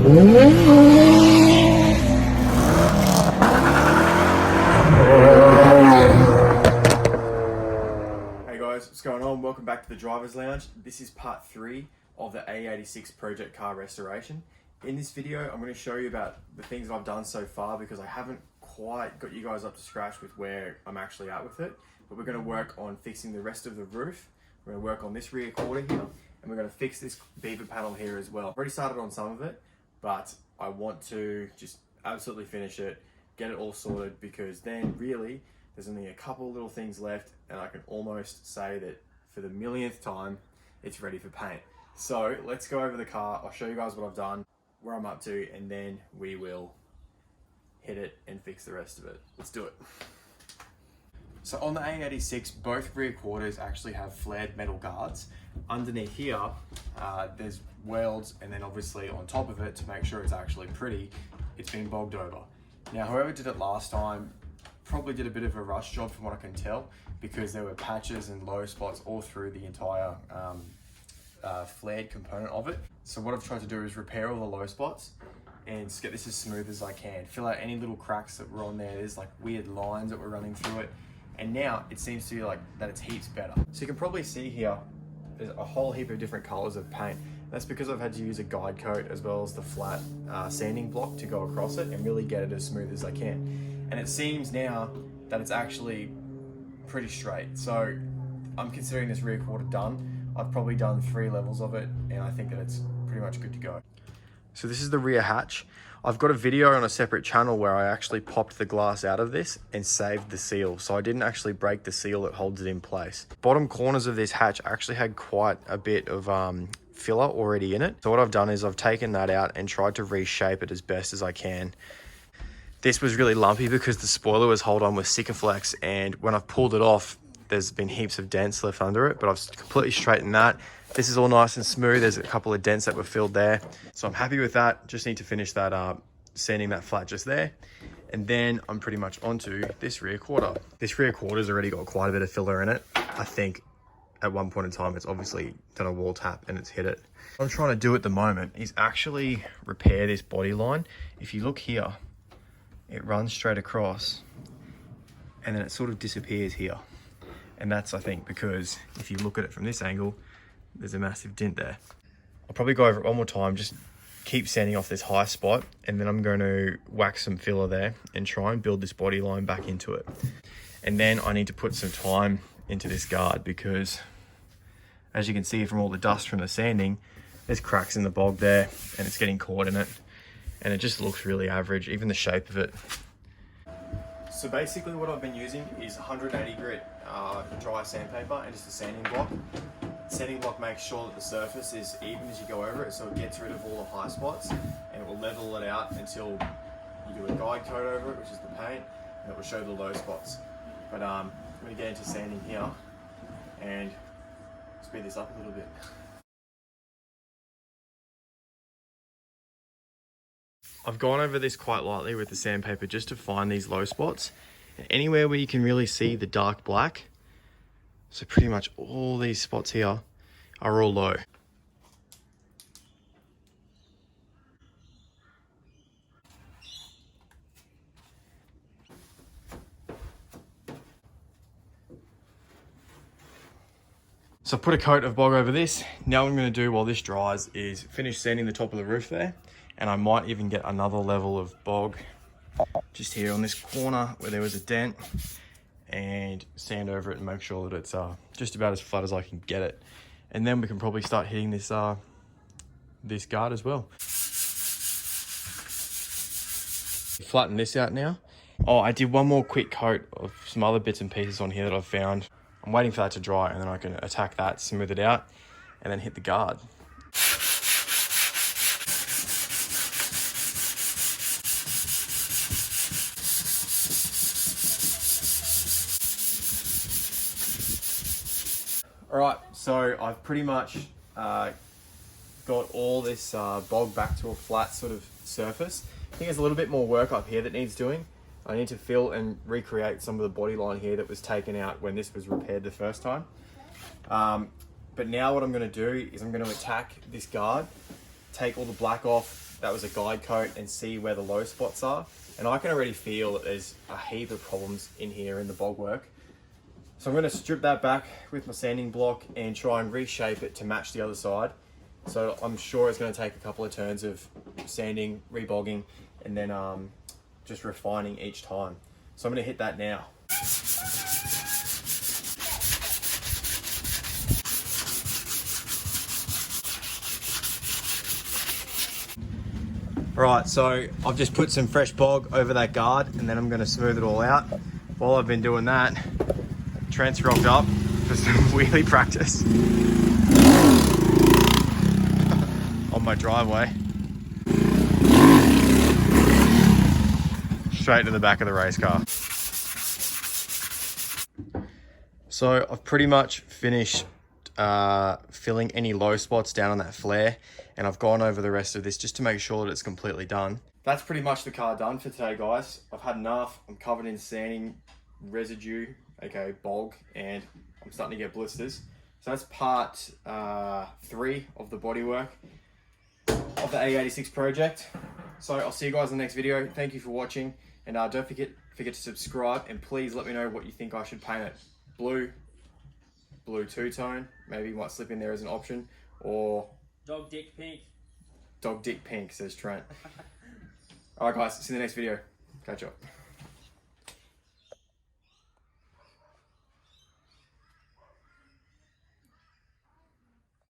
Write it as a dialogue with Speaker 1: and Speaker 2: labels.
Speaker 1: What's going on? Welcome back to the Driver's Lounge. This is part 3 of the AE86 Project Car restoration. In this video, I'm going to show you about the things that I've done so far because I haven't quite got you guys up to scratch with where I'm actually at with it. But we're going to work on fixing the rest of the roof. We're going to work on this rear quarter here, and we're going to fix this beaver panel here as well. I've already started on some of it, but I want to just absolutely finish it, get it all sorted, because then really there's only a couple little things left and I can almost say that for the millionth time, it's ready for paint. So let's go over the car. I'll show you guys what I've done, where I'm up to, and then we will hit it and fix the rest of it. Let's do it. So on the AE86, both rear quarters actually have flared metal guards. Underneath here, there's welds, and then obviously on top of it, to make sure it's actually pretty, it's been bogged over. Now, whoever did it last time probably did a bit of a rush job from what I can tell, because there were patches and low spots all through the entire flared component of it. So what I've tried to do is repair all the low spots and just get this as smooth as I can. Fill out any little cracks that were on there. There's like weird lines that were running through it. And now it seems to be like that it's heaps better. So you can probably see here, there's a whole heap of different colors of paint. That's because I've had to use a guide coat as well as the flat sanding block to go across it and really get it as smooth as I can. And it seems now that it's actually pretty straight. So I'm considering this rear quarter done. I've probably done 3 levels of it, and I think that it's pretty much good to go. So this is the rear hatch. I've got a video on a separate channel where I actually popped the glass out of this and saved the seal. So I didn't actually break the seal that holds it in place. Bottom corners of this hatch actually had quite a bit of filler already in it. So what I've done is I've taken that out and tried to reshape it as best as I can. This was really lumpy because the spoiler was held on with Sikaflex, and when I've pulled it off, there's been heaps of dents left under it, but I've completely straightened that. This is all nice and smooth. There's a couple of dents that were filled there. So I'm happy with that. Just need to finish that sanding that flat just there. And then I'm pretty much onto this rear quarter. This rear quarter's already got quite a bit of filler in it. I think at one point in time, it's obviously done a wall tap and it's hit it. What I'm trying to do at the moment is actually repair this body line. If you look here, it runs straight across and then it sort of disappears here. And that's, I think, because if you look at it from this angle, there's a massive dent there. I'll probably go over it one more time, just keep sanding off this high spot, and then I'm going to wax some filler there and try and build this body line back into it. And then I need to put some time into this guard because, as you can see from all the dust from the sanding, there's cracks in the bog there and it's getting caught in it. And it just looks really average, even the shape of it. So basically what I've been using is 180 grit dry sandpaper and just a sanding block. The sanding block makes sure that the surface is even as you go over it, so it gets rid of all the high spots and it will level it out until you do a guide coat over it, which is the paint, and it will show the low spots. But I'm going to get into sanding here and speed this up a little bit. I've gone over this quite lightly with the sandpaper just to find these low spots. And anywhere where you can really see the dark black, so pretty much all these spots here are all low. So I put a coat of bog over this. Now what I'm going to do while this dries is finish sanding the top of the roof there. And I might even get another level of bog just here on this corner where there was a dent, and sand over it and make sure that it's just about as flat as I can get it. And then we can probably start hitting this this guard as well. Flatten this out now. Oh, I did one more quick coat of some other bits and pieces on here that I've found. I'm waiting for that to dry, and then I can attack that, smooth it out, and then hit the guard. Alright, so I've pretty much got all this bog back to a flat sort of surface. I think there's a little bit more work up here that needs doing. I need to fill and recreate some of the body line here that was taken out when this was repaired the first time. But now what I'm going to do is I'm going to attack this guard, take all the black off, that was a guide coat and see where the low spots are. And I can already feel that there's a heap of problems in here in the bog work. So I'm going to strip that back with my sanding block and try and reshape it to match the other side. So I'm sure it's going to take a couple of turns of sanding, rebogging, and then just refining each time. So I'm going to hit that now. Right, so I've just put some fresh bog over that guard and then I'm going to smooth it all out. While I've been doing that, Trent's rocked up for some wheelie practice on my driveway. Straight to the back of the race car. So I've pretty much finished filling any low spots down on that flare, and I've gone over the rest of this just to make sure that it's completely done. That's pretty much the car done for today, guys. I've had enough. I'm covered in sanding residue, aka bog, and I'm starting to get blisters. So that's part 3 of the bodywork of the AE86 project. So I'll see you guys in the next video. Thank you for watching, and don't forget to subscribe, and please let me know what you think I should paint it. Blue two-tone, maybe you might slip in there as an option, or
Speaker 2: dog dick pink.
Speaker 1: Dog dick pink, says Trent. Alright guys, see you in the next video. Catch up.